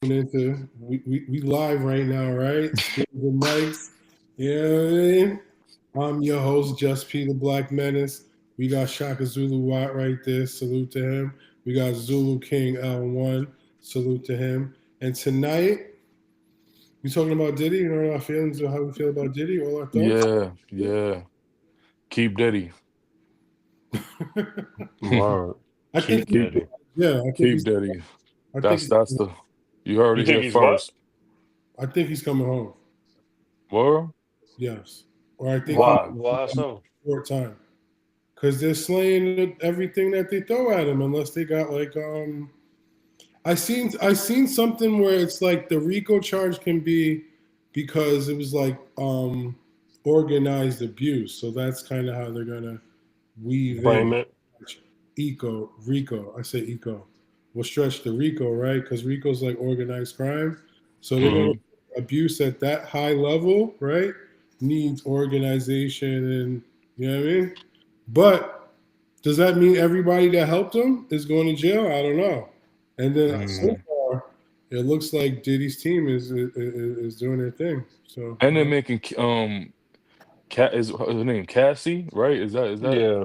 into we live right now, right? Spin the mics. You know what I mean? I'm your host, Just P the Black Menace. We got Shaka Zulu Watt right there. Salute to him. We got Zulu King L1. Salute to him. And tonight, we talking about Diddy. You know our feelings of how we feel about Diddy, all our thoughts. Yeah, yeah. Keep Diddy. Word. I think Keep he's, Keep Diddy. yeah, keep Diddy. I think That's the you heard You it think here he's what? first. I think he's coming home. Word? Yes, or I think he's Why? Why? Why so? short time. Because they're slaying everything that they throw at him, unless they got like I seen something where it's like the RICO charge can be because it was like organized abuse, so that's kind of how they're gonna weave in Frame it. eco RICO. I say eco. We'll stretch the RICO, right? Because RICO's like organized crime, so they're gonna Hmm. abuse at that high level, right? Needs organization and you know what I mean. But does that mean everybody that helped him is going to jail? I don't know. And then so Mm. far, it looks like Diddy's team is doing their thing. So And they're yeah, making Cat is her name Cassie, right? Is that Yeah.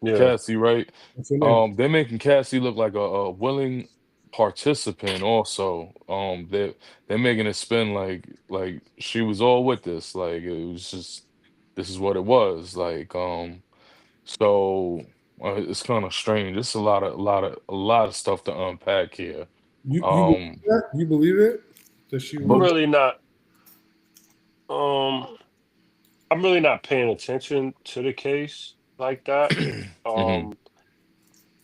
Yeah. Cassie, right? what's her name? They're making Cassie look like a willing participant also. They're making it spin like she was all with this. Like it was just this is what it was. So it's kind of strange. It's a lot of stuff to unpack here. You believe Um, that? You believe it? That she I'm but was? really not. Um. I'm really not paying attention to the case like that. mhm, Um.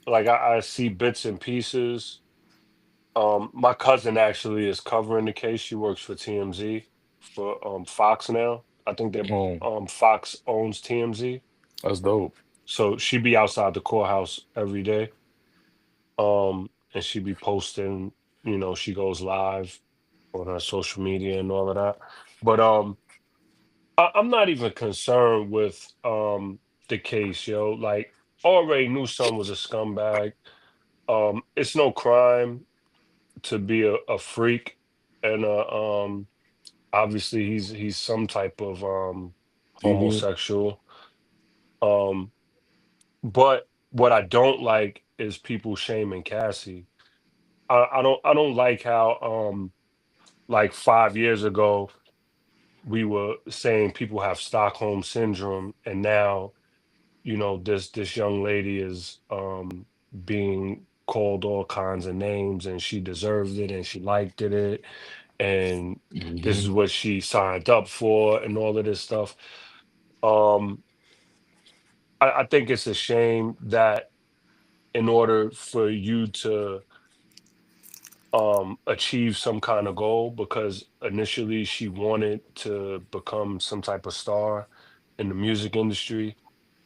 Like I see bits and pieces. My cousin actually is covering the case. She works for TMZ for Fox now. I think that oh, Fox owns TMZ. that's dope. So she be outside the courthouse every day. And she be posting, she goes live on her social media and all of that. But I'm not even concerned with the case, yo. Like already knew son was a scumbag. It's no crime to be a freak and obviously he's some type of Deviant. homosexual. Um, but what I don't like is people shaming Cassie. I don't like how like 5 years ago we were saying people have Stockholm syndrome, and now this young lady is being called all kinds of names, and she deserved it, and she liked it, and this Hmm. is what she signed up for, and all of this stuff. Um, I think it's a shame that in order for you to achieve some kind of goal, because initially she wanted to become some type of star in the music industry,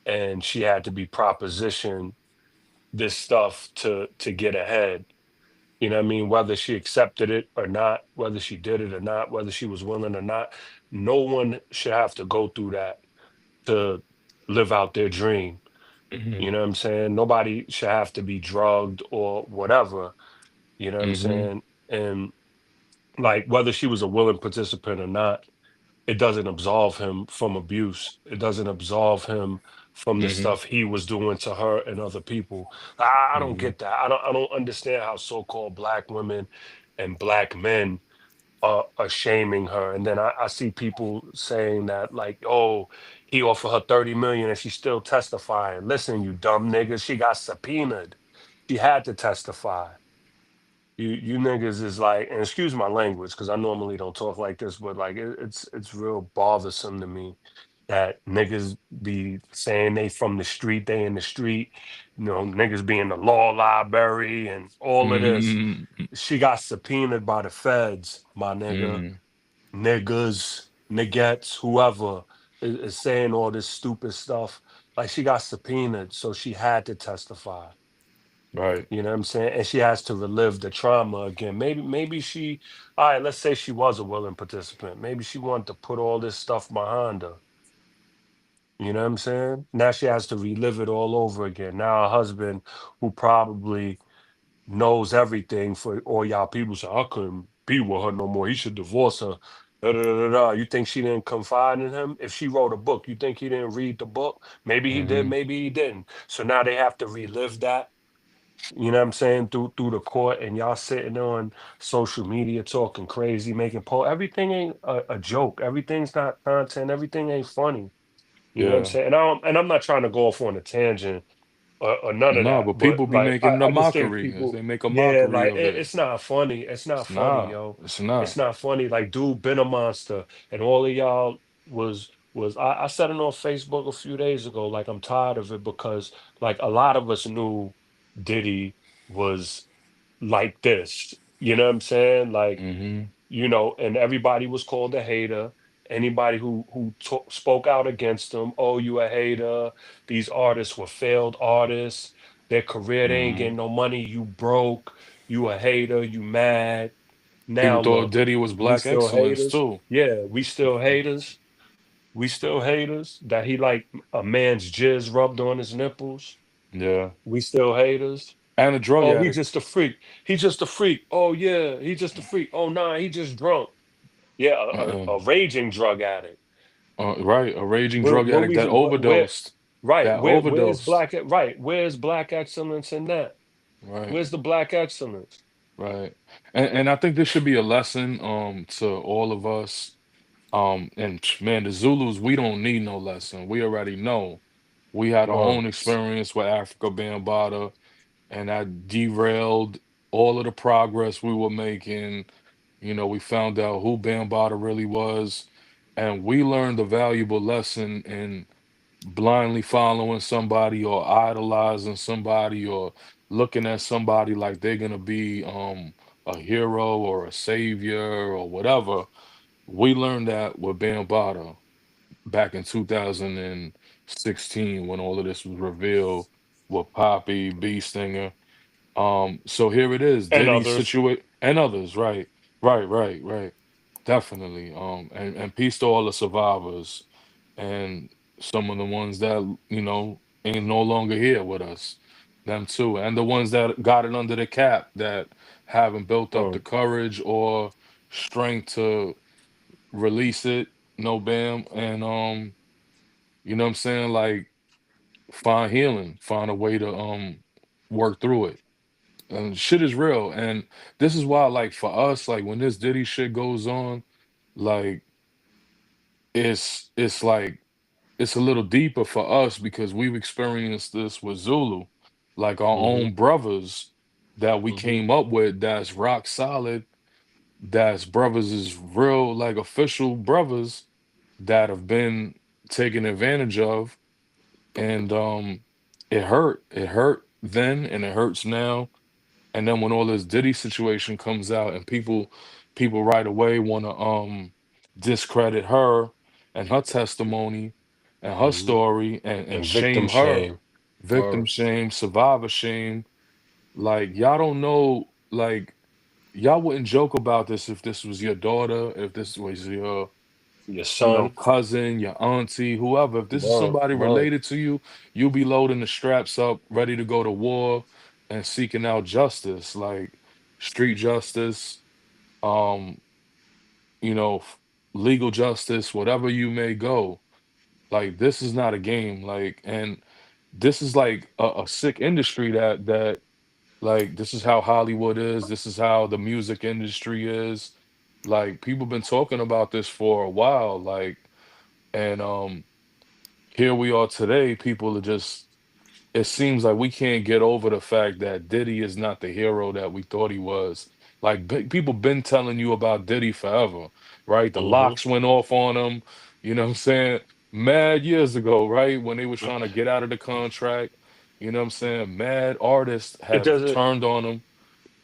and she had to be propositioned this stuff to get ahead. You know what I mean? Whether she accepted it or not, whether she did it or not, whether she was willing or not, no one should have to go through that to live out their dream. Hmm. You know what I'm saying? Nobody should have to be drugged or whatever. You know what I'm Hmm. saying? And like whether she was a willing participant or not, it doesn't absolve him from abuse. It doesn't absolve him from the Hmm. stuff he was doing to her and other people. I don't Hmm. get that. I don't understand how so-called black women and black men are shaming her. And then I see people saying that like, oh, he offered her 30 million and she's still testifying. Listen, you dumb niggas, she got subpoenaed. She had to testify. You niggas is like, and excuse my language, because I normally don't talk like this, but like it's real bothersome to me that niggas be saying they from the street, they in the street, niggas be in the law library and all of this. Hmm. She got subpoenaed by the feds, my nigga. Hmm. Niggas, niggettes, whoever is saying all this stupid stuff. Like she got subpoenaed, so she had to testify. Right. You know what I'm saying? And she has to relive the trauma again. Maybe she, all right, let's say she was a willing participant. Maybe she wanted to put all this stuff behind her. You know what I'm saying? Now she has to relive it all over again. Now her husband, who probably knows everything for all y'all people, say, I couldn't. be with her no more. He should divorce her. Da, da, da, da, da. You think she didn't confide in him? If she wrote a book, you think he didn't read the book? Maybe he did, Mm-hmm. maybe he didn't. So now they have to relive that. You know what I'm saying? Through the court, and y'all sitting on social media talking crazy, making everything ain't a joke. Everything's not content. Everything ain't funny. You know what I'm Yeah. saying? And I'm not trying to go off on a tangent or none of No, that. but But people be like making a I just think mockery. people, They make a yeah, mockery like of it. it's not funny. It's not It's funny, not. yo. It's It's not. not funny. Like, dude, been a monster, and all of y'all I said it on Facebook a few days ago. Like, I'm tired of it because like a lot of us knew Diddy was like this. You know what I'm saying? Like, Mm-hmm. and everybody was called a hater. Anybody who spoke out against them, oh, you a hater. These artists were failed artists. Their career, they ain't Mm-hmm. getting no money. You broke. You a hater. You mad. People Now thought look, Diddy was we black still excellence haters. too. Yeah, we still haters. We still haters. That he like a man's jizz rubbed on his nipples. Yeah. We still haters. And a drug Oh, he addict. just a freak. He just a freak. Oh yeah, he just a freak. Oh nah, he just drunk. Yeah, Uh-uh. a raging drug addict. Right. A raging Where drug where addict we that where overdosed. right? That Where's overdosed. Where's black excellence in that? Right. Where's the black excellence? Right. And I think this should be a lesson to all of us. And man, the Zulus, we don't need no lesson. We already know. We had our Word. own experience with Africa Bambaataa, and that derailed all of the progress we were making. We found out who Bambaataa really was, and we learned a valuable lesson in blindly following somebody or idolizing somebody or looking at somebody like they're gonna be a hero or a savior or whatever. We learned that with Bambaataa back in 2016 when all of this was revealed with Poppy, B Stinger. So here it is, And Diddy others. situate and others, right, right, definitely. And peace to all the survivors and some of the ones that ain't no longer here with us, them too, and the ones that got it under the cap that haven't built up the Word. courage or strength to release it, no bam, and you know what I'm saying, like find healing, find a way to work through it. And shit is real. And this is why, like, for us, like when this Diddy shit goes on, like it's like it's a little deeper for us because we've experienced this with Zulu, like our Mm-hmm. own brothers that we Mm-hmm. came up with that's rock solid, that's brothers is real, like official brothers that have been taken advantage of. And it hurt. It hurt then and it hurts now. And then when all this Diddy situation comes out and people right away want to discredit her and her testimony and her Mm-hmm. story and And victim shame her, shame. victim Word. shame, survivor shame. Like y'all don't know, like y'all wouldn't joke about this if this was your daughter, if this was your Your son. cousin, your auntie, whoever. If this is Word. somebody Word. related to you, you'll be loading the straps up, ready to go to war and seeking out justice, like street justice, um, legal justice, whatever you may go. Like this is not a game. Like, and this is like a sick industry that like this is how Hollywood is. This is how the music industry is. Like people been talking about this for a while. Like, and here we are today. People are just, it seems like we can't get over the fact that Diddy is not the hero that we thought he was. Like people been telling you about Diddy forever, right? The Mm-hmm. locks went off on him, you know what I'm saying? Mad years ago, right? When they were trying to get out of the contract, you know what I'm saying? Mad artists It have doesn't. turned on him.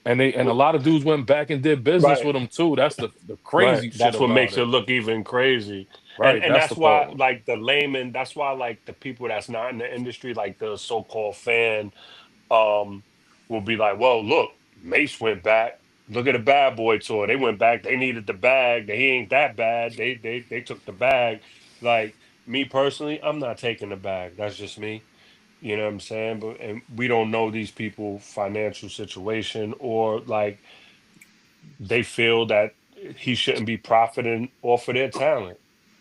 And a lot of dudes went back and did business Right. with him too. That's the Right. crazy shit That's what about makes it it. look even crazy. And Right. and That's the that's why part. like the layman, that's why like the people that's not in the industry, like the so-called fan, um, will be like, well, look, Mace went back. Look at the Bad Boy tour. They went back. They needed the bag. He ain't that bad. They took the bag. Like me personally, I'm not taking the bag. That's just me. You know what I'm saying? But and we don't know these people financial situation or like they feel that he shouldn't be profiting off of their talent,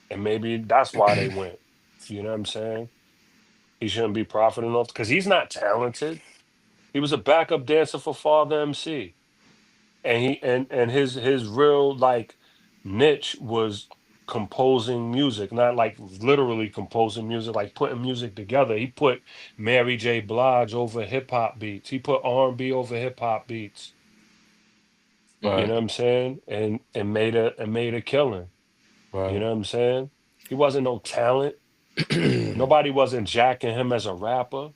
and maybe that's why they went. You know what I'm saying? He shouldn't be profiting off because he's not talented. He was a backup dancer for Father MC, and his real like niche was composing music, not like literally composing music, like putting music together. He put Mary J. Blige over hip hop beats. He put R&B over hip hop beats. You know Right, what I'm saying? And made a killing. You right. know what I'm saying? He wasn't no talent. Nobody wasn't jacking him as a rapper.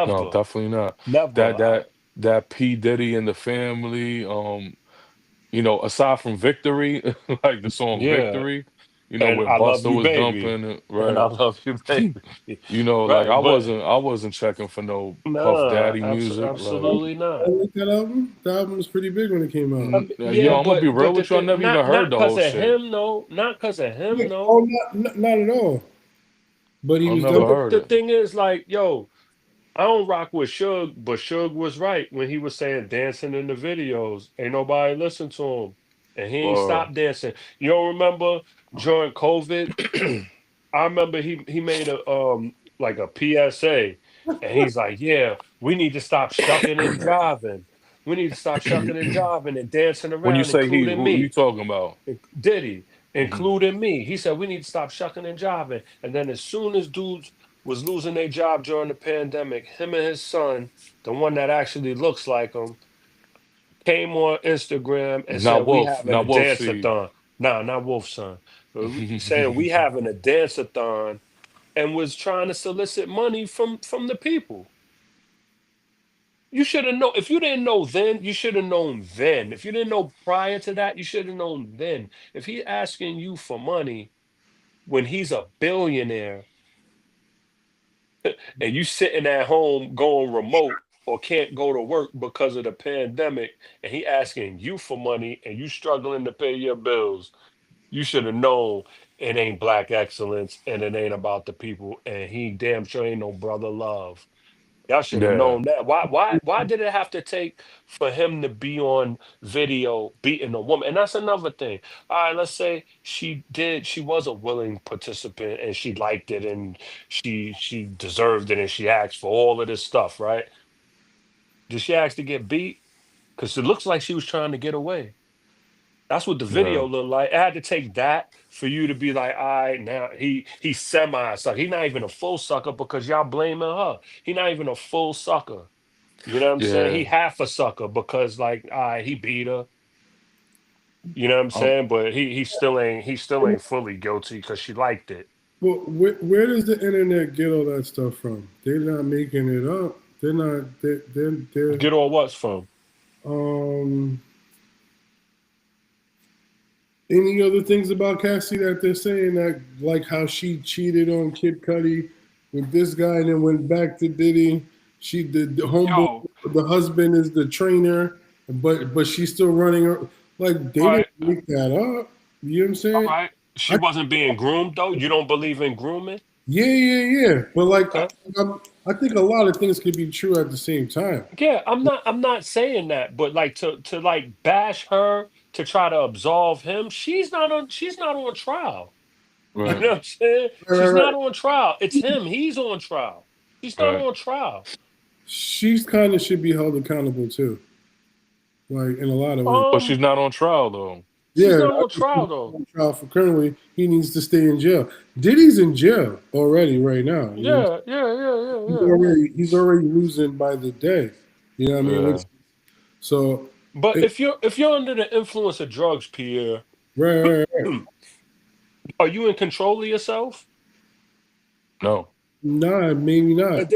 No, Never. definitely not. Never. That that P Diddy and the Family, aside from Victory, like the song Yeah. Victory, And where I love Buster you, was baby. dumping it, And I right? love you, baby. Like Right. But I wasn't checking for no Puff nah, Daddy music. Like, absolutely I not. like that album. The album was pretty big when it came out. Yeah, yo, I'm gonna be but real the with you. I thing, never even heard not the because whole of shit. him, no. Not because of him, Yeah, no. oh, not at all. But he I was never But definitely. heard the it. thing is, like, yo, I don't rock with Suge, but Suge was right when he was saying dancing in the videos. Ain't nobody listen to him. And he ain't Or stopped dancing. You don't remember during COVID? I remember he made a like a PSA, and he's like, "Yeah, we need to stop shucking and jiving. We need to stop shucking and jiving and dancing when you around, say he, including who you me." talking about? Diddy, Mhm. including me. He said we need to stop shucking and jiving. And then as soon as dudes was losing their job during the pandemic, him and his son, the one that actually looks like him, came on Instagram and said we having a Not Wolf Seed. dance-a-thon. Nah, not Wolf Son. Saying we having a dance-a-thon and was trying to solicit money from the people. You should have known. If you didn't know then, you should have known then. If you didn't know prior to that, you should have known then. If he asking you for money when he's a billionaire and you sitting at home going remote or can't go to work because of the pandemic, and he asking you for money and you struggling to pay your bills, you should have known it ain't black excellence and it ain't about the people, and he damn sure ain't no brother love. Y'all should have Yeah, known that. Why did it have to take for him to be on video beating a woman? And that's another thing. All right, let's say she was a willing participant and she liked it and she deserved it and she asked for all of this stuff, right? Did she ask to get beat? Because it looks like she was trying to get away. That's what the yeah, video looked like. It had to take that for you to be like, all right, now he's semi sucker. He's not even a full sucker because y'all blaming her. He not even a full sucker. You know what I'm saying? He yeah. half a sucker because like, all right, he beat her. You know what I'm Um, saying? But he still ain't fully guilty because she liked it. But where does the internet get all that stuff from? They're not making it up. They're not. They're Get all what's from. um. Any other things about Cassie that they're saying that, like how she cheated on Kid Cudi with this guy and then went back to Diddy? She did the homeboy, Yo, the husband is the trainer, but she's still running her. Like they didn't right, make that up. You know what I'm all saying? right. She I, wasn't being groomed though. You don't believe in grooming? yeah. But like Okay. I think a lot of things could be true at the same time. Yeah, I'm not saying that, but like to like bash her to try to absolve him, she's not on trial. You right, know what I'm saying? She's Right. not on trial. It's him. He's on trial. She's not right. on trial. She's kind of should be held accountable too, like in a lot of ways. But she's Um, not on trial though. she's Yeah, not I on think he's trial though. on trial for criminally. He needs to stay in jail. Diddy's in jail already right now. You know, what I'm saying? Yeah, yeah, yeah, yeah, yeah. He's already losing by the day. You know what I mean? Yeah, So But it, if you're under the influence of drugs, Pierre, right. are you in control of yourself? no, Nah, maybe not.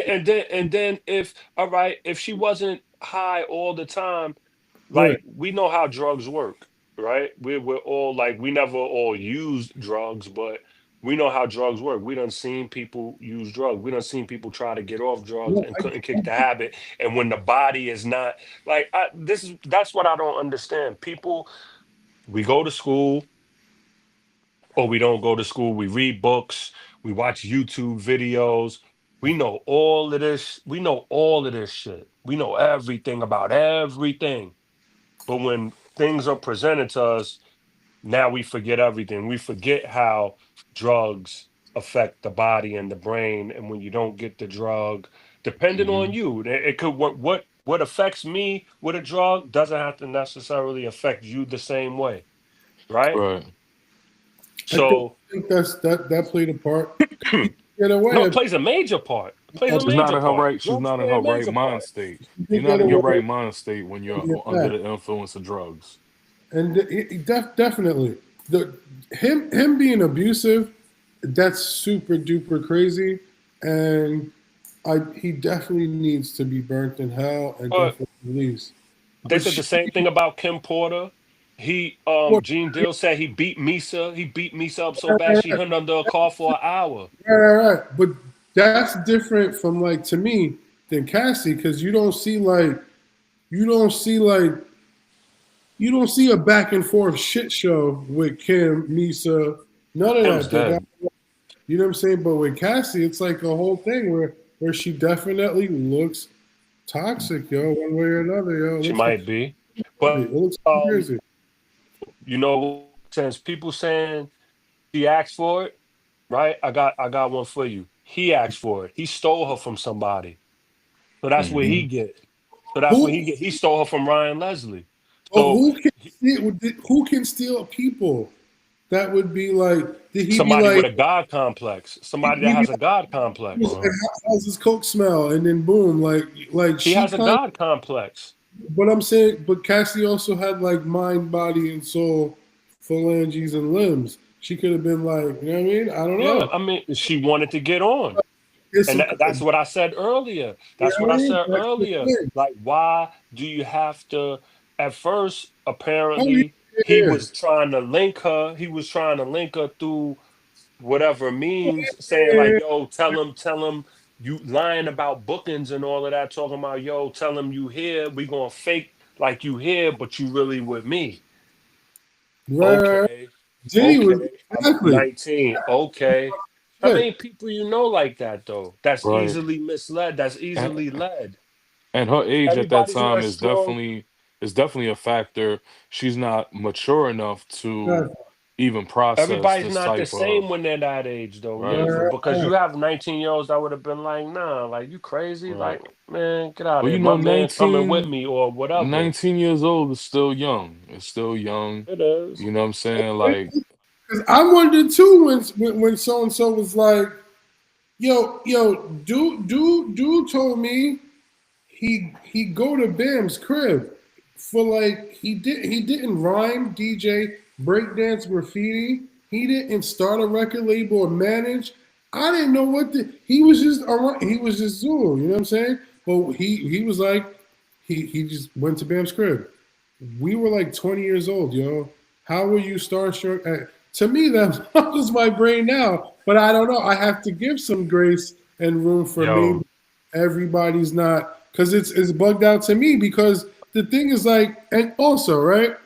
And then if all right, if she wasn't high all the time, Right. like we know how drugs work, right? We're all like we never all used drugs, but we know how drugs work. We done seen people use drugs. We done seen people try to get off drugs No, and couldn't kick the habit. And when the body is not like that's what I don't understand. People, we go to school or we don't go to school. We read books. We watch YouTube videos. We know all of this. We know all of this shit. We know everything about everything. But when things are presented to us, now we forget everything. We forget how drugs affect the body and the brain, and when you don't get the drug, depending on Hmm. you, it could what affects me with a drug doesn't have to necessarily affect you the same way, right? Right. So think that played a part. no, Get it away. plays a major part. It plays I a She's think not major in her part. right. She's Drugs not in play a her right major mind part. state. you You're did not get in your away right mind state when you're from your under past. the influence of drugs. And definitely him being abusive, that's super duper crazy, and he definitely needs to be burnt in hell and But definitely released. they But said she, the same thing about Kim Porter. He what, Gene Deal said he beat Misa. He beat Misa up so bad she hung under a car for an hour. right. But that's different from like to me than Cassie because you don't see like you don't see a back and forth shit show with Kim, Misa, none of Kim's that. dead. You know what I'm saying? But with Cassie, it's like a whole thing where she definitely looks toxic, yo, one way or another, yo. It She looks crazy. might be. It But looks um, crazy. since people saying she asked for it, right? I got one for you. He asked for it. He stole her from somebody. So that's what Hmm. he get. So that's what Who he get. He stole her from Ryan Leslie. oh, So who can steal people? That would be like, did he be somebody with like, a God complex. Somebody that he be has a God complex. Right. how's his coke smell? And then boom, like He she has a kind God complex. but I'm saying, but Cassie also had like mind, body, and soul, phalanges and limbs. She could have been like, you know what I mean? I don't Yeah, know. I mean, she wanted to get on. It's And a, that's what I said earlier. you That's know what what I I mean? said That's the earlier. thing. Like, why do you have to? At first, Oh yeah, apparently, he yeah, was trying to link her. He was trying to link her through whatever means, saying yeah. like, "Yo, tell him you lying about bookings and all of that. Talking about, yo, tell him you here. We gonna fake like you here, but you really with me." Right. Okay, Diddy was okay. I'm exactly. 19. Okay. How Yeah. many people you know like that though? That's Right. easily misled. That's And, easily led. and her age at that Everybody's time not strong. is definitely a factor. She's not mature enough to Right. even process Everybody's this not the type same of when they're that age though. right. Yeah, because Right. you have 19-year-olds that would have been like, nah, like you crazy. Right. Like, man, get out of Well, here. you My know, man coming with me or whatever. 19 years old is still young. It's still young. It is. You know what I'm saying? Like, Because I wondered too when so and so was like, dude told me he go to Bam's crib for like he didn't rhyme, DJ, breakdance, graffiti. He didn't start a record label or manage. I didn't know what he was just around. He was just Zulu, you know what I'm saying? But he was like he just went to Bam's crib. We were like 20 years old, yo. How were you starstruck? To me, that was my brain now. But I don't know. I have to give some grace and room for maybe Yo, everybody's not because it's bugged out to me because the thing is like and also right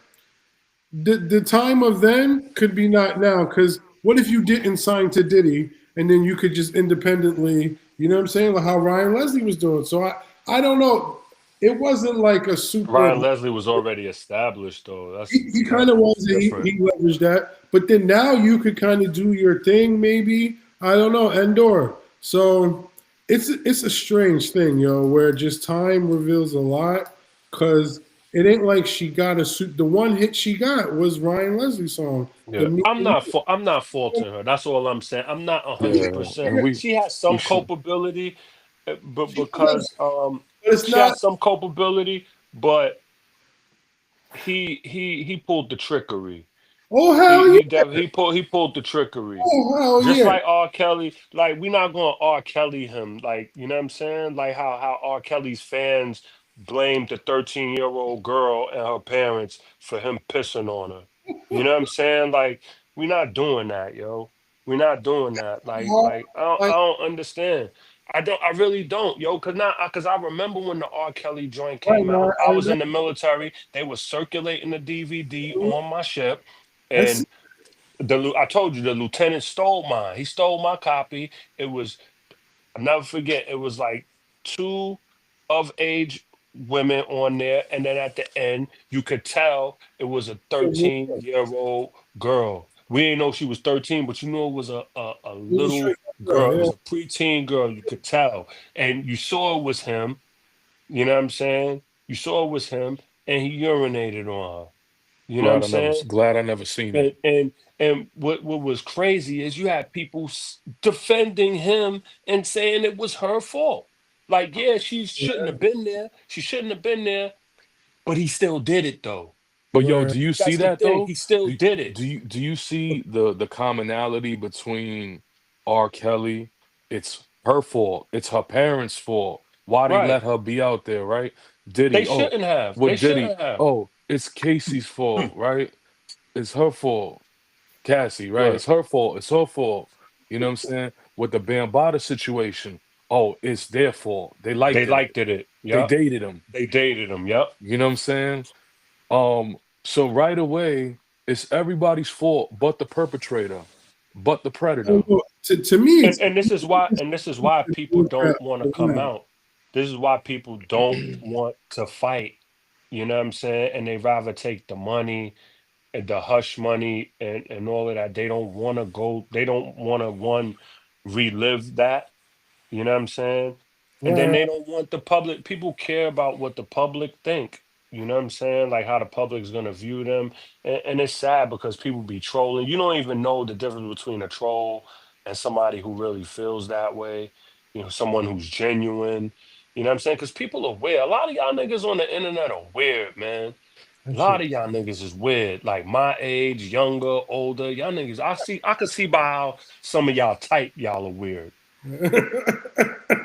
the time of then could be not now because what if you didn't sign to Diddy and then you could just independently you know what I'm saying like how Ryan Leslie was doing so I don't know it wasn't like a super Ryan Leslie was already established though. he kind That's of was different. he leveraged that but then now you could kind of do your thing maybe I don't know Endor so it's a strange thing yo where just time reveals a lot because it ain't like she got a suit the one hit she got was Ryan Leslie's song the Yeah, Me I'm not faulting her. That's all I'm saying. I'm not hundred yeah, percent. and She has we some should culpability, but she does, because but it's she not has some culpability, but he pulled the trickery. oh hell yeah He pulled the trickery. oh hell Just yeah like R. Kelly, like we're not gonna R. Kelly him, like you know what I'm saying? Like how R. Kelly's fans blamed the 13-year-old girl and her parents for him pissing on her. You know what I'm saying? Like we're not doing that, yo. We're not doing that. Like I like don't understand. I really don't, yo, cause I remember when the R. Kelly joint right came now out. I I was know in the military. They were circulating the DVD on my ship, I see and I told you the lieutenant stole mine. He stole my copy. It was I'll never forget. It was like two of age women on there, and then at the end, you could tell it was a 13-year-old girl. We didn't know she was 13, but you know it was a It was a little straight girl. girl, It yeah. was a preteen girl. You could tell, and you saw it was him. You know what I'm saying? You saw it was him, and he urinated on her. You know what I'm saying? Glad I never seen And it. and and what was crazy is you had people defending him and saying it was her fault. Like, yeah, she shouldn't have been there. She shouldn't have been there, but he still did it though. But yo, Right. do you see That's the that thing. though? He still did it. Do you see the commonality between R. Kelly? It's her fault. It's her parents' fault. Why they Right. let her be out there, right? They Diddy, oh, shouldn't have. They what Diddy? shouldn't have. Oh, it's Casey's fault, right? It's her fault. Cassie, right? Right. It's her fault. It's her fault. You know what I'm saying? With the Bambaataa situation, oh, it's their fault. They They liked it. liked it. They Yep. dated him. They dated him. Yep. You know what I'm saying? So right away, it's everybody's fault but the perpetrator, but the predator. Well, to me, it's And this is why people don't want to come out. This is why people don't want to fight. You know what I'm saying? And they rather take the money and the hush money and all of that. They don't want to go, they don't want to relive that. You know what I'm saying? And then right. they don't want the public, people care about what the public think. You know what I'm saying? Like how the public's gonna view them. And it's sad because people be trolling. You don't even know the difference between a troll and somebody who really feels that way. You know, someone who's genuine. You know what I'm saying? Because people are weird. A lot of y'all niggas on the internet are weird, man. A That lot shit. of y'all niggas is weird. Like my age, younger, older. Y'all niggas, I could see by how some of y'all type y'all are weird.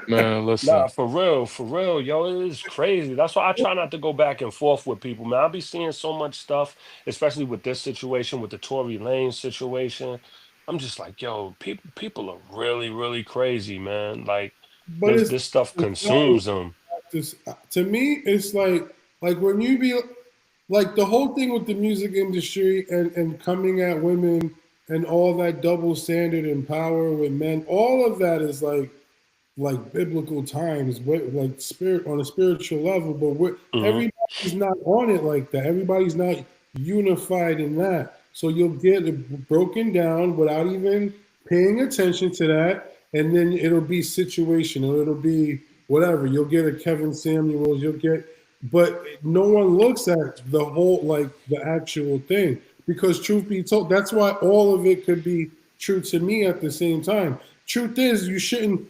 Man, Nah, listen, for real, yo, it is crazy. That's why I try not to go back and forth with people, man. I be seeing so much stuff, especially with this situation, with the Tory Lane situation. I'm just like, yo, people are really, really crazy, man. Like But this stuff it's not consumes them. this, to me, it's like when you be like the whole thing with the music industry and coming at women and all that double standard and power with men, all of that is like biblical times, but like spirit on a spiritual level. But Hmm. everybody's not on it like that. Everybody's not unified in that. So you'll get it broken down without even paying attention to that, and then it'll be situational. It'll be whatever. You'll get a Kevin Samuels. You'll get, but no one looks at the whole like the actual thing because truth be told, that's why all of it could be true to me at the same time. Truth is, you shouldn't.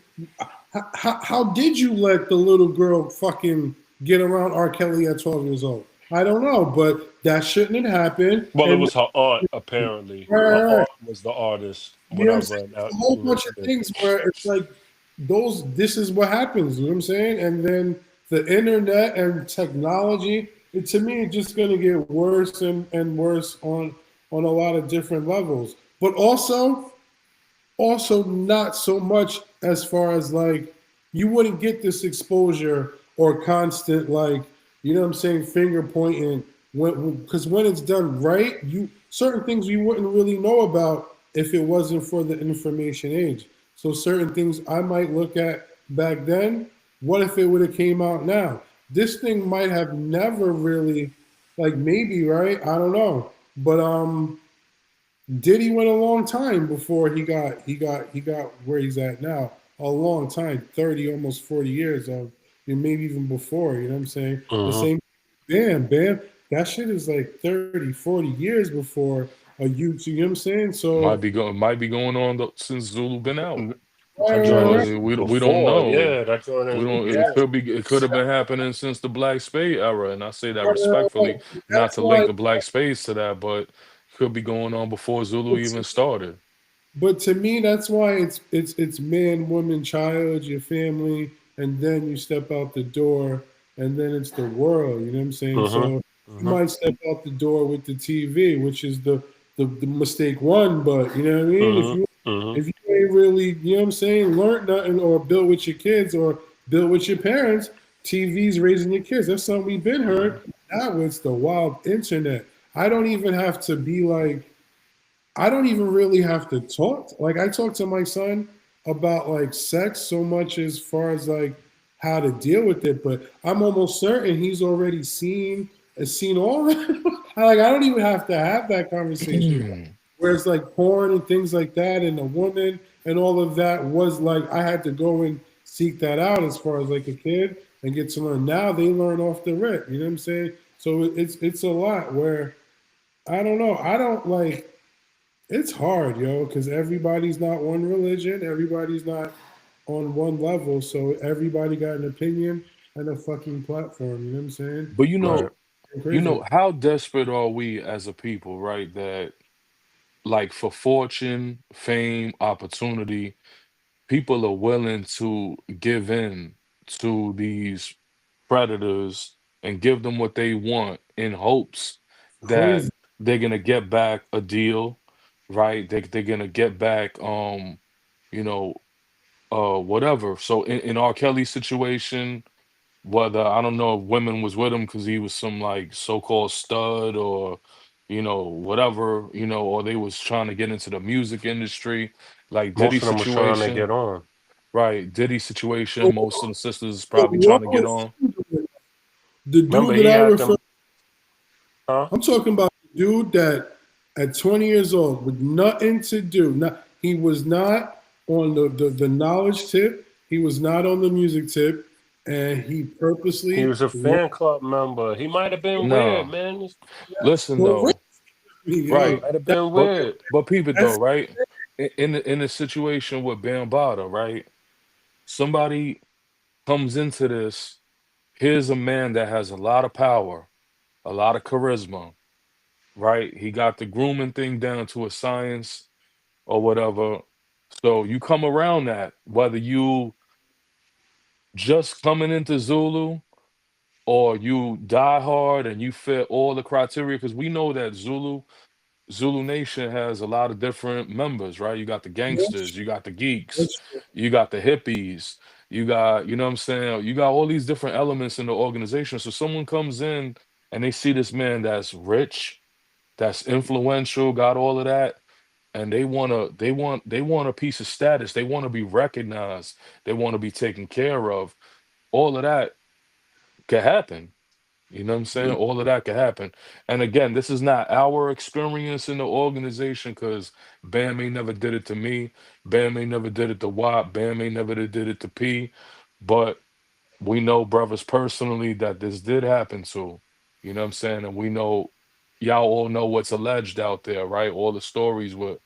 How did you let the little girl fucking get around R. Kelly at 12 years old? I don't know, but that shouldn't have happened. Well, it And was her aunt, apparently. right, Her right, right. aunt was the artist, You know what I'm whatever. saying? And that, A whole you know, bunch of things where it's like this is what happens, you know what I'm saying? And then the internet and technology, to me, it's just gonna get worse and worse on a lot of different levels. But also not so much as far as like you wouldn't get this exposure or constant like you know what I'm saying finger pointing when because when it's done right you certain things you wouldn't really know about if it wasn't for the information age. So certain things I might look at back then, what if it would have came out now? This thing might have never really like maybe right, I don't know, but Diddy went a long time before he got where he's at now. A long time, 30, almost 40 years of maybe even before, you know what I'm saying? The hmm same Bam, that shit is like 30, 40 years before a YouTube, you know what I'm saying? So might be going on since Zulu been out. that You joint know, is we don't before, know. yeah, that joint We is don't. before. It could have been happening since the Black Spade era, and I say that respectfully, not that's to why link the Black Spades to that, but could be going on before Zulu it's, even started. but to me that's why it's man, woman, child, your family, and then you step out the door and then it's the world, you know what I'm saying? hmm So you hmm might step out the door with the TV, which is the mistake one, but you know what I mean? hmm hmm If you ain't really, you know what I'm saying, learn nothing or build with your kids or build with your parents, TV's raising your kids. That's something we've been heard. Now it's the wild internet. I don't even have to be like I don't even really have to talk. Like I talk to my son about like sex so much as far as like how to deal with it. But I'm almost certain he's already seen all that. Like I don't even have to have that conversation. Where it's like porn and things like that, and a woman and all of that was like I had to go and seek that out as far as like a kid and get to learn. Now they learn off the rip. You know what I'm saying? So it's a lot where I don't know. I don't like. It's hard, yo, because everybody's not one religion. Everybody's not on one level. So everybody got an opinion and a fucking platform. You know what I'm saying? But It's Right. crazy. how desperate are we as a people, right? That like for fortune, fame, opportunity, people are willing to give in to these predators and give them what they want in hopes that Crazy. they're gonna get back a deal, right? They're gonna get back you know, whatever. So in R. Kelly's situation, whether I don't know if women was with him because he was some like so-called stud or whatever, or they was trying to get into the music industry, like Diddy Most of them was trying to situation, get on. right? Diddy So, situation, most of the sisters so probably trying what to get was on. the Remember, dude that he I had refer? them. Huh? I'm talking about the dude that at 20 years old with nothing to do. Not, he was not on the knowledge tip. He was not on the music tip, and he He purposely was a went fan club member. He might have been weird, No, man. listen for though, me, He right? yo. might have That, been But weird. but peep it though, that's right? In the situation with Bambaataa, right? Somebody comes into this. Here's a man that has a lot of power, a lot of charisma, right? He got the grooming thing down to a science or whatever. So you come around that, whether you just coming into Zulu or you die hard and you fit all the criteria, because we know that Zulu Nation has a lot of different members, right? You got the that's gangsters, you got the geeks, that's true. you got the hippies, you got, you know what I'm saying? You got all these different elements in the organization. So someone comes in and they see this man that's rich, that's influential, got all of that, and they want a piece of status. They want to be recognized. They want to be taken care of. All of that could happen. You know what I'm saying? All of that could happen. And again, this is not our experience in the organization because Bam ain't never did it to me. Bam ain't never did it to Watt. Bam ain't never did it to P. But we know brothers personally that this did happen to. You know what I'm saying? And we know y'all all know what's alleged out there, right? All the stories with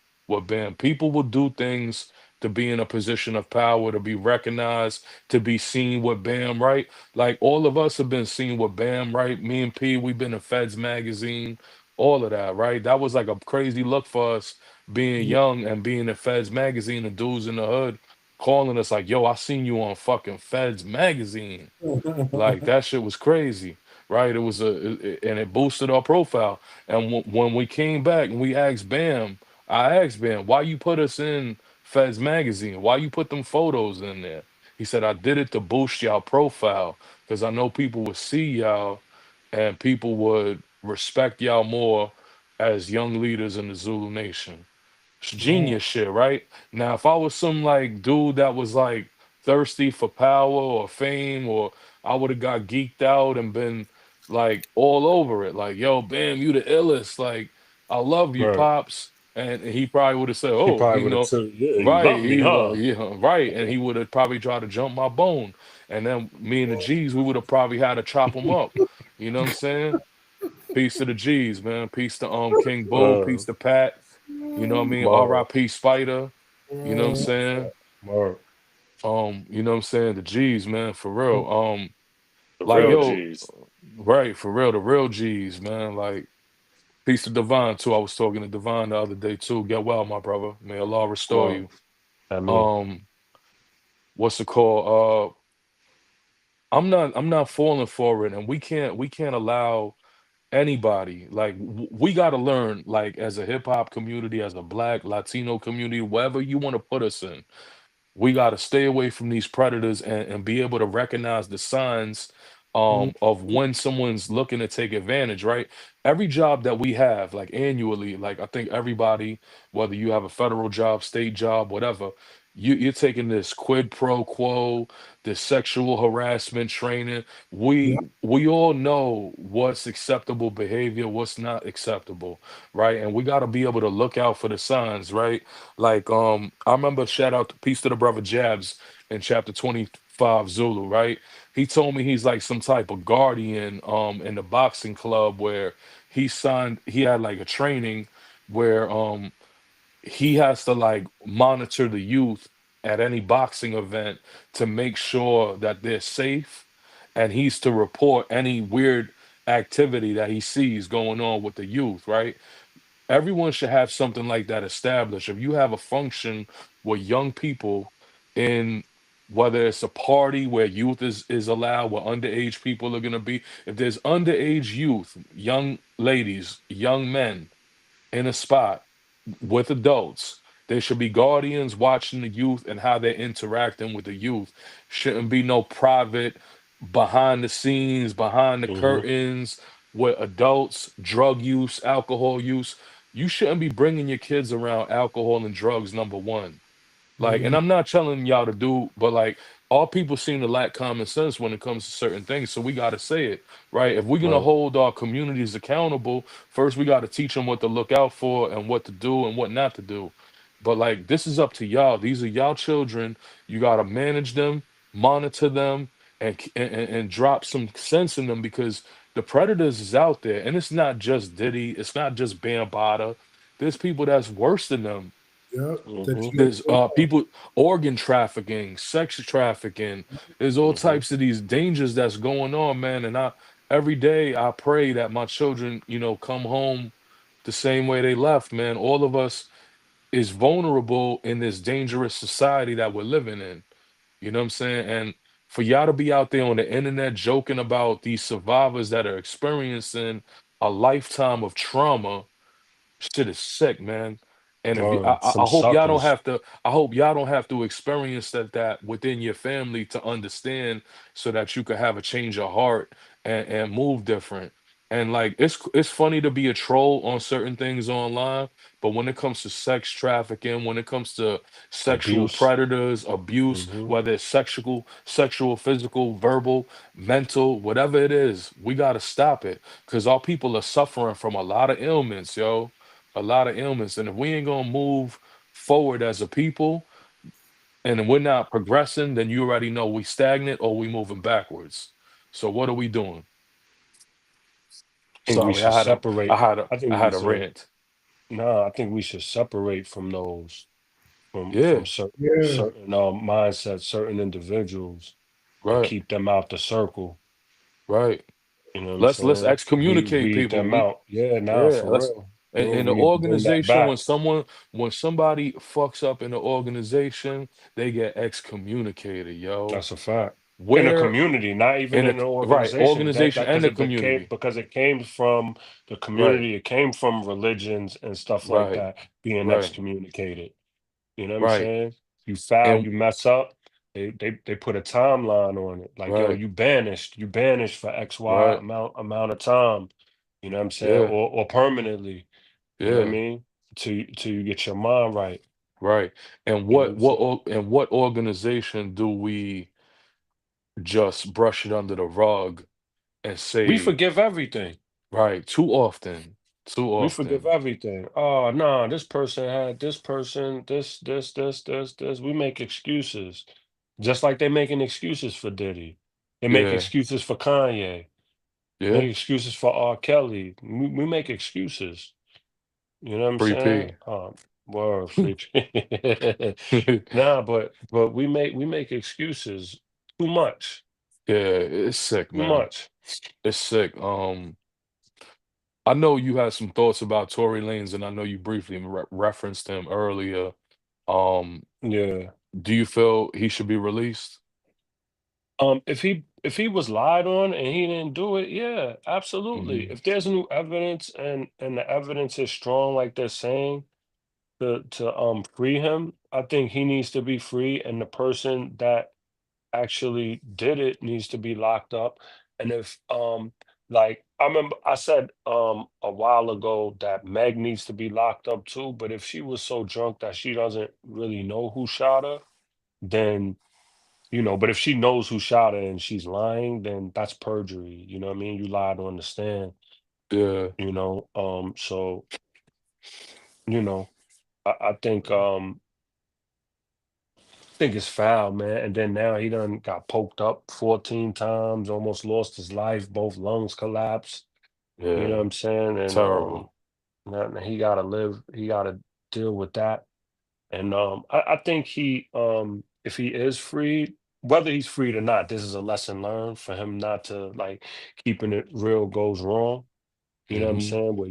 Bam. People will do things to be in a position of power, to be recognized, to be seen with Bam, right? Like all of us have been seen with Bam, right? Me and P, we've been in Feds magazine, all of that, right? That was like a crazy look for us being young and being in Feds magazine and dudes in the hood calling us like, yo, I seen you on fucking Feds magazine. Like that shit was crazy, right? It was and it boosted our profile. And when we came back and we asked Bam, I asked Bam, why you put us in Feds magazine? Why you put them photos in there? He said, I did it to boost y'all profile because I know people would see y'all and people would respect y'all more as young leaders in the Zulu Nation. It's Wow. genius shit, right? Now, if I was some like dude that was like thirsty for power or fame, or I would have got geeked out and been like all over it, like, yo, bam, you the illest, like, I love you, Right. pops. And he probably would have said, He oh, probably would have said, "Yeah, you right, love me, he, huh?" yeah, right. And he would have probably tried to jump my bone. And then me and the G's, we would have probably had to chop him up. You know what I'm saying? Peace to the G's, man. Peace to King Boo. Uh, Peace to Pat. You know what I mean? Mar, R.I.P. Spider. You know what I'm Uh, saying? Mar, You know what I'm saying? The G's, man, for real. the Like, real yo, G's. right, for real, the real G's, man. Like, peace to Divine too. I was talking to Divine the other day too. Get well, my brother. May Allah restore Mar, you. I mean, Um, what's it called? I'm not falling for it, and we can't allow anybody like we got to learn like as a hip hop community, as a black Latino community, wherever you want to put us in, we got to stay away from these predators and be able to recognize the signs of when someone's looking to take advantage, right? Every job that we have, like annually, like I think everybody, whether you have a federal job, state job, whatever, you're taking this quid pro quo, this sexual harassment training. Yeah, We all know what's acceptable behavior, what's not acceptable, right? And we got to be able to look out for the signs, right? Like I remember, shout out to peace to the brother Jabs in chapter 25 Zulu, right? He told me he's like some type of guardian in the boxing club where he had like a training where he has to like monitor the youth at any boxing event to make sure that they're safe, and he's to report any weird activity that he sees going on with the youth, right? Everyone should have something like that established. If you have a function with young people in, whether it's a party where youth is allowed, where underage people are going to be, if there's underage youth, young ladies, young men in a spot with adults, there should be guardians watching the youth and how they're interacting with the youth. Shouldn't be no private, behind the scenes, behind the Hmm. curtains with adults, drug use, alcohol use. You shouldn't be bringing your kids around alcohol and drugs, number one. Like, and mhm, I'm not telling y'all to do, but like all people seem to lack common sense when it comes to certain things. So we got to say it, right? If we're gonna Right. hold our communities accountable, first we got to teach them what to look out for and what to do and what not to do. But like this is up to y'all. These are y'all children. You got to manage them, monitor them, and drop some sense in them because the predators is out there, and it's not just Diddy. It's not just Bambaataa. There's people that's worse than them. yep. That Hmm. you There's don't know people, organ trafficking, sex trafficking. There's all Hmm. types of these dangers that's going on, man. And I every day I pray that my children, come home the same way they left, man. All of us is vulnerable in this dangerous society that we're living in. You know what I'm saying? And for y'all to be out there on the internet joking about these survivors that are experiencing a lifetime of trauma. Shit is sick, man. And if Word. Some I hope y'all don't suckers. have to, I hope y'all don't have to experience that within your family to understand, so that you could have a change of heart and move different. And like it's funny to be a troll on certain things online, but when it comes to sex trafficking, when it comes to sexual Abuse. predators, abuse, Hmm. whether it's sexual, physical, verbal, mental, whatever it is, we gotta stop it. Cause our people are suffering from a lot of ailments, yo, a lot of ailments. And if we ain't gonna move forward as a people and we're not progressing, then you already know we stagnant or we moving backwards. So what are we doing? I think we Sorry, should separate. I I think we had a should. rant. Nah, I think we should separate from those, from Yeah, Yeah, certain mindsets, certain individuals, and right, keep them out the circle. right. You know what I'm Let's saying? excommunicate Weed people. them out. Yeah, nah, Yeah, for let's real. in the We need to bring that organization, back. when somebody fucks up in the organization, they get excommunicated, yo. That's a fact. In a Where community, not even in a in an right organization. organization That and the community. because it came from the Right, community. It came from religions and stuff like right, that being right, excommunicated. You know what I'm right, saying? You foul, and you mess up. They put a timeline on it. Like, yo, right, you banished. You banished for X, Y right, amount of time. You know what I'm saying? yeah, Or permanently. You know what I yeah, mean? Till you get your mind right. right. And You know what I'm saying? what organization do we just brush it under the rug and We say, forgive everything. right, too often, too We forgive often. everything. Oh no, this person had this person, this. We make excuses. Just like they making excuses for Diddy. They make Yeah, excuses for Kanye. yeah, Make excuses for R. Kelly. We make excuses. You know what I'm free saying? P. Word free. Nah, but we make excuses too much. Yeah, it's sick, Too man. much. It's sick. I know you had some thoughts about Tory Lanez, and I know you briefly referenced him earlier. Um, Yeah. do you feel he should be released? If he was lied on and he didn't do it, yeah, absolutely. Hmm. If there's new evidence and the evidence is strong, like they're saying, to free him, I think he needs to be free, and the person that actually did it needs to be locked up. And if like I remember I said a while ago that Meg needs to be locked up too, but if she was so drunk that she doesn't really know who shot her, then but if she knows who shot her and she's lying, then that's perjury. You know what I mean? You lied on the stand, Yeah, so you know, I think it's foul, man. And then now he done got poked up 14 times, almost lost his life, both lungs collapsed. You know what yeah, I'm saying? And terrible. now he gotta live, he gotta deal with that. And I think if he is freed, whether he's freed or not, this is a lesson learned for him not to like keeping it real goes wrong. You know what I'm Hmm. saying? Where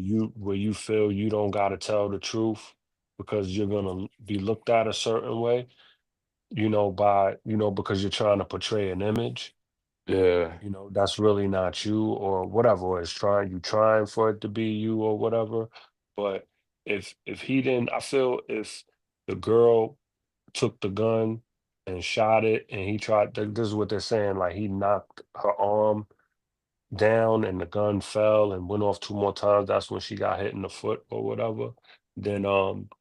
you feel you don't gotta tell the truth because you're gonna be looked at a certain way, because you're trying to portray an image. Yeah, That's really not you or whatever, or it's trying for it to be you or whatever. But if he didn't, I feel if the girl took the gun and shot it and he tried this is what they're saying, like he knocked her arm down and the gun fell and went off two more times, that's when she got hit in the foot or whatever, then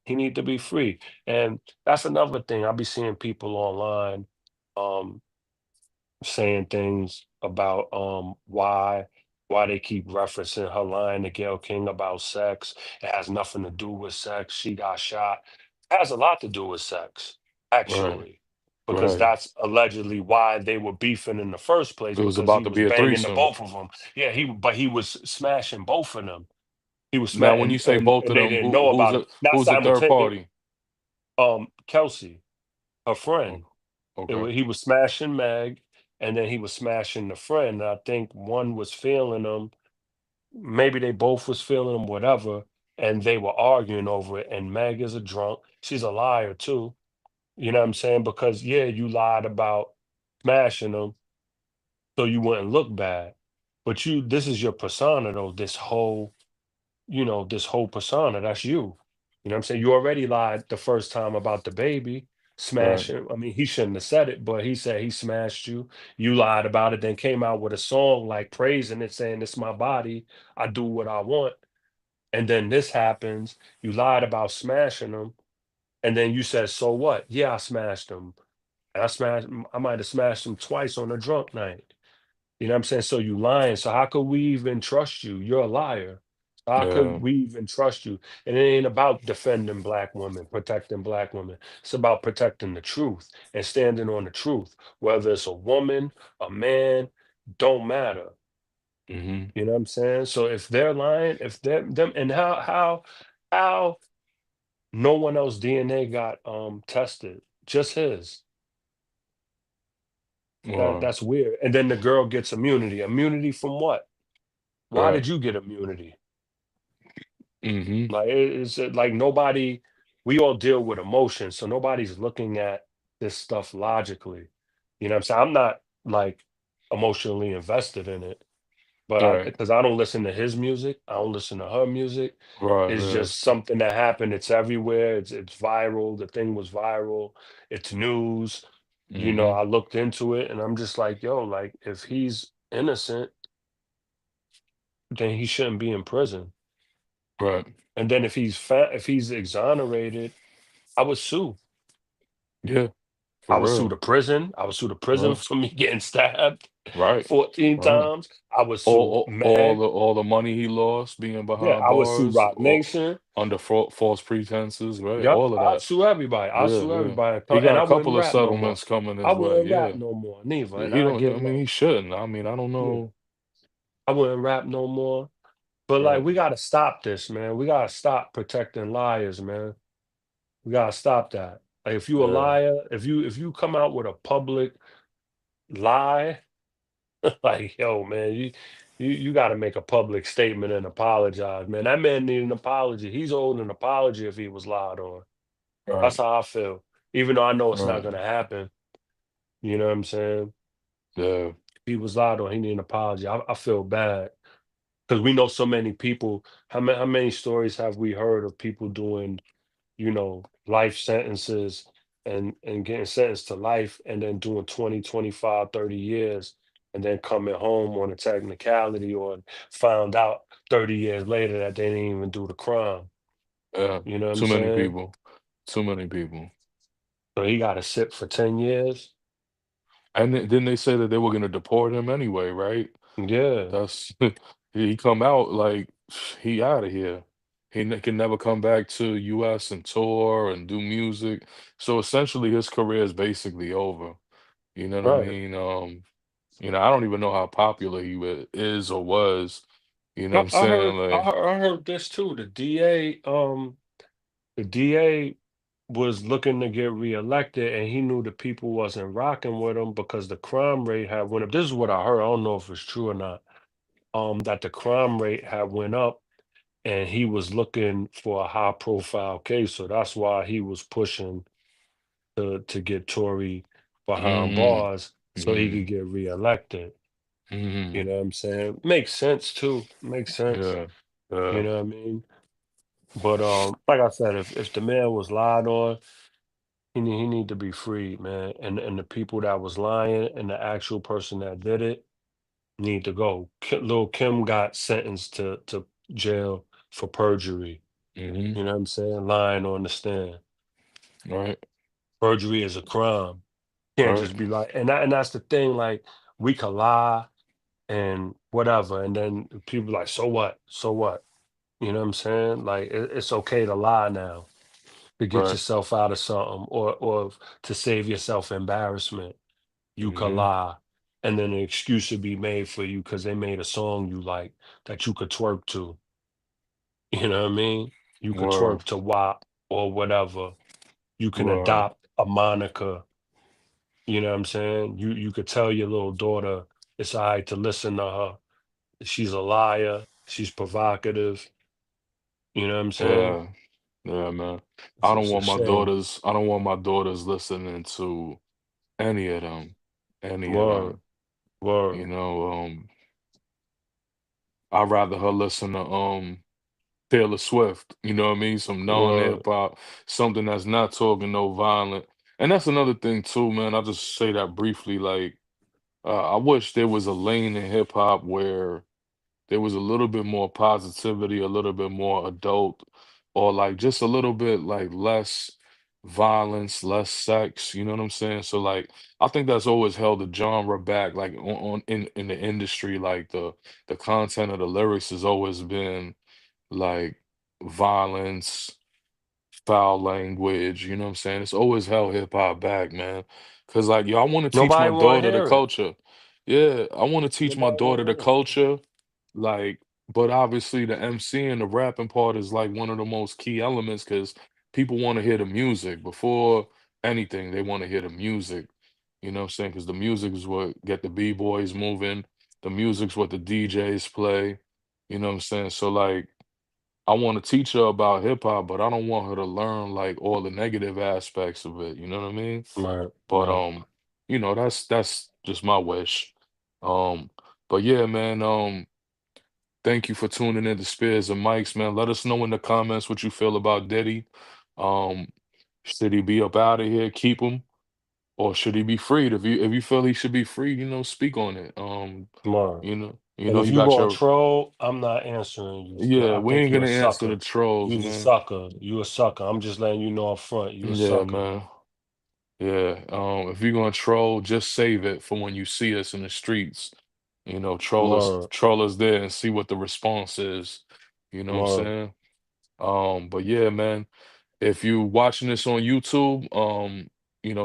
he need to be free. And that's another thing. I'll be seeing people online um saying things about why they keep referencing her line to Gayle King about sex. It has nothing to do with sex. She got shot. It has a lot to do with sex, right, actually, because right. that's allegedly why they were beefing in the first place It was because he about to was be a banging the threesome. both of them. Yeah, he was smashing both of them. He was Now, when you smashing, say and, both and of they them, didn't know about it. Not who's the third simultaneously. party? Kelsey, her Oh, friend. okay, He was smashing Meg, and then he was smashing the friend. And I think one was feeling him. Maybe they both was feeling him, whatever. And they were arguing over it. And Meg is a drunk. She's a liar too. You know what I'm saying? Because yeah, you lied about smashing him, so you wouldn't look bad. But this is your persona though. This whole persona, that's you. You know what I'm saying? You already lied the first time about the baby right. smashing. I mean, he shouldn't have said it, but he said he smashed you. You lied about it, then came out with a song like praising it, saying, "It's my body. I do what I want." And then this happens. You lied about smashing him. And then you said, "So what? Yeah, I smashed him. And I might have smashed him twice on a drunk night." You know what I'm saying? So you lying. So how could we even trust you? You're a liar. How could Yeah, we even trust you? And it ain't about defending black women, protecting black women. It's about protecting the truth and standing on the truth. Whether it's a woman, a man, don't matter. hmm, You know what I'm saying? So if they're lying, if they're them and how no one else DNA got tested, just his. right, That's weird. And then the girl gets immunity. Immunity from what? Why right, did you get immunity? hmm, Like it's like nobody, we all deal with emotions, so nobody's looking at this stuff logically. You know what I'm saying? I'm not like emotionally invested in it, but right, because I don't listen to his music, I don't listen to her music. right, It's yeah, just something that happened. It's everywhere. It's viral. The thing was viral. It's news. hmm, I looked into it and I'm just like, yo, like if he's innocent, then he shouldn't be in prison. right, And then if he's exonerated, I would sue. yeah, I for would sue real, the prison. I would sue the prison right, for me getting stabbed right, 14 right. times. I would sue All Meg. the money he lost being Yeah, behind I would sue bars Rock or Nation. under false pretenses, right? Yep, All of I'll that. sue everybody. I'll Yeah, sue yeah. everybody. He And got a I wouldn't couple of rap no more. settlements coming I his way. wouldn't rap Yeah. no more, neither. Yeah, And he I don't. give I mean, up. he shouldn't. I mean, I don't Yeah, know. I wouldn't rap no more. But like, Right. we gotta stop this, man. We gotta stop protecting liars, man. We gotta stop that. Like, if you a Yeah. liar, if you come out with a public lie, like, yo, man, you got to make a public statement and apologize, man. That man need an apology. He's owed an apology if he was lied on. That's Right. how I feel. Even though I know it's not Right. gonna happen. You know what I'm saying? Yeah. If he was lied on, he need an apology. I feel bad because we know so many people. How many stories have we heard of people doing, life sentences and getting sentenced to life and then doing 20, 25, 30 years and then coming home on a technicality or found out 30 years later that they didn't even do the crime. Yeah, You know what I'm too many saying? people. Too many people. So he got to sit for 10 years. And then they say that they were gonna deport him anyway, right? Yeah, That's he come out like he out of here. Can never come back to US and tour and do music. So essentially his career is basically over. You know what I right. mean? I don't even know how popular is or was. You know what I'm saying? Like, I heard this too. The DA was looking to get reelected, and he knew the people wasn't rocking with him because the crime rate had went up. This is what I heard. I don't know if it's true or not. That the crime rate had went up, and he was looking for a high profile case, so that's why he was pushing to get Tory behind mm-hmm, bars so he mm-hmm, could get reelected. You mm-hmm. know what I'm saying? Makes sense too. Makes sense. Yeah, You yeah, know what I mean? But like I said, if the man was lied on, he need to be freed, man. And the people that was lying and the actual person that did it need to go. Lil Kim got sentenced to jail for perjury. mm-hmm. You know what I'm saying? Lying on the stand. Right, Perjury is a crime. Can't right, just be like, and that's the thing. Like we could lie and whatever, and then people like, so what? So what? You know what I'm saying? Like it's okay to lie now to get right. yourself out of something or to save yourself embarrassment. You could Mm-hmm. lie. And then an excuse should be made for you because they made a song you like that you could twerk to. You know what I mean? You could Word, twerk to WAP or whatever. You can word. adopt a moniker. You know what I'm saying? You could tell your little daughter it's all right to listen to her. She's a liar. She's provocative. You know what I'm saying? Yeah, yeah, man. It's a shame. I don't want my daughters listening to any of them. Any of Word, them. You word, know, I'd rather her listen to Taylor Swift, you know what I mean? Some known hip word. hop, something that's not talking no violent. And that's another thing too, man. I'll just say that briefly. Like, I wish there was a lane in hip hop where there was a little bit more positivity, a little bit more adult, or like just a little bit like less violence, less sex, you know what I'm saying? So like I think that's always held the genre back, like in the industry, like the content of the lyrics has always been like violence, foul language, you know what I'm saying? It's always held hip hop back, man. Cause like, yo, I want to teach my Nobody want to daughter the hear it. culture. Yeah, I want to teach my Nobody want daughter to the hear it. culture. Like, but obviously the MC and the rapping part is like one of the most key elements because people want to hear the music before anything. They want to hear the music. You know what I'm saying? Because the music is what get the B-boys moving. The music's what the DJs play. You know what I'm saying? So like I want to teach her about hip hop, but I don't want her to learn like all the negative aspects of it. You know what I mean? Right, But right. that's just my wish. Um, but yeah, man. Thank you for tuning in to Spears and Mics, man. Let us know in the comments what you feel about Diddy. Um, should he be up out of here? Keep him, or should he be freed? If you feel he should be freed, speak on it. Smart. And if You you got gonna your troll, I'm not answering you. yeah. I We think ain't you're a gonna answer sucker. the trolls, You's a man. sucker. You a sucker. I'm just letting you know up front. You a Yeah, sucker. man. Yeah, if you're gonna troll, just save it for when you see us in the streets. Word, Troll us there and see what the response is. You know what I'm word, saying? But yeah, man. If you watching this on YouTube,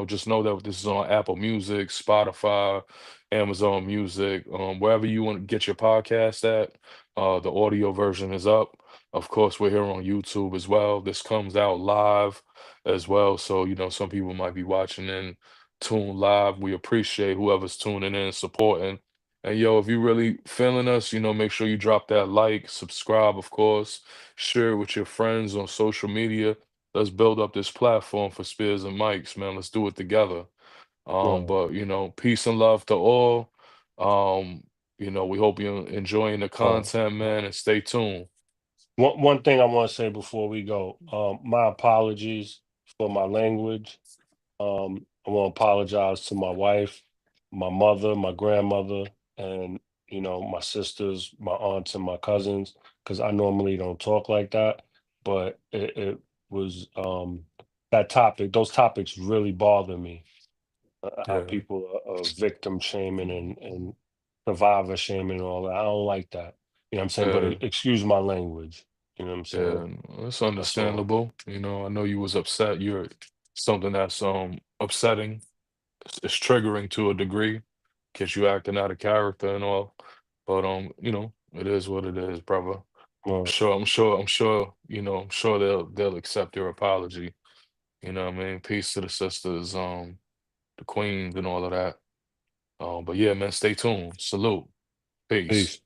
just know that this is on Apple Music, Spotify, Amazon Music, wherever you want to get your podcast at. The audio version is up. Of course, we're here on YouTube as well. This comes out live as well. So, some people might be watching and tune live. We appreciate whoever's tuning in and supporting. And yo, if you really feeling us, make sure you drop that like, subscribe, of course, share it with your friends on social media. Let's build up this platform for Spears and Mics, man. Let's do it together. word. But peace and love to all. Um, we hope you're enjoying the Word. content, man, and stay tuned. One thing I want to say before we go. My apologies for my language. I want to apologize to my wife, my mother, my grandmother. and my sisters, my aunts, and my cousins, because I normally don't talk like that. But it was that topic. Those topics really bother me. How Yeah, people are victim shaming and survivor shaming and all that. I don't like that. You know what I'm saying? But yeah, excuse my language. You know what I'm yeah. saying? It's That's all. understandable. I know you was upset. You're something that's upsetting. It's triggering to a degree, because you acting out of character and all. But it is what it is, brother. Right. I'm sure they'll accept your apology. You know what I mean? Peace to the sisters, the queens and all of that. But yeah, man, stay tuned. Salute. Peace. Peace.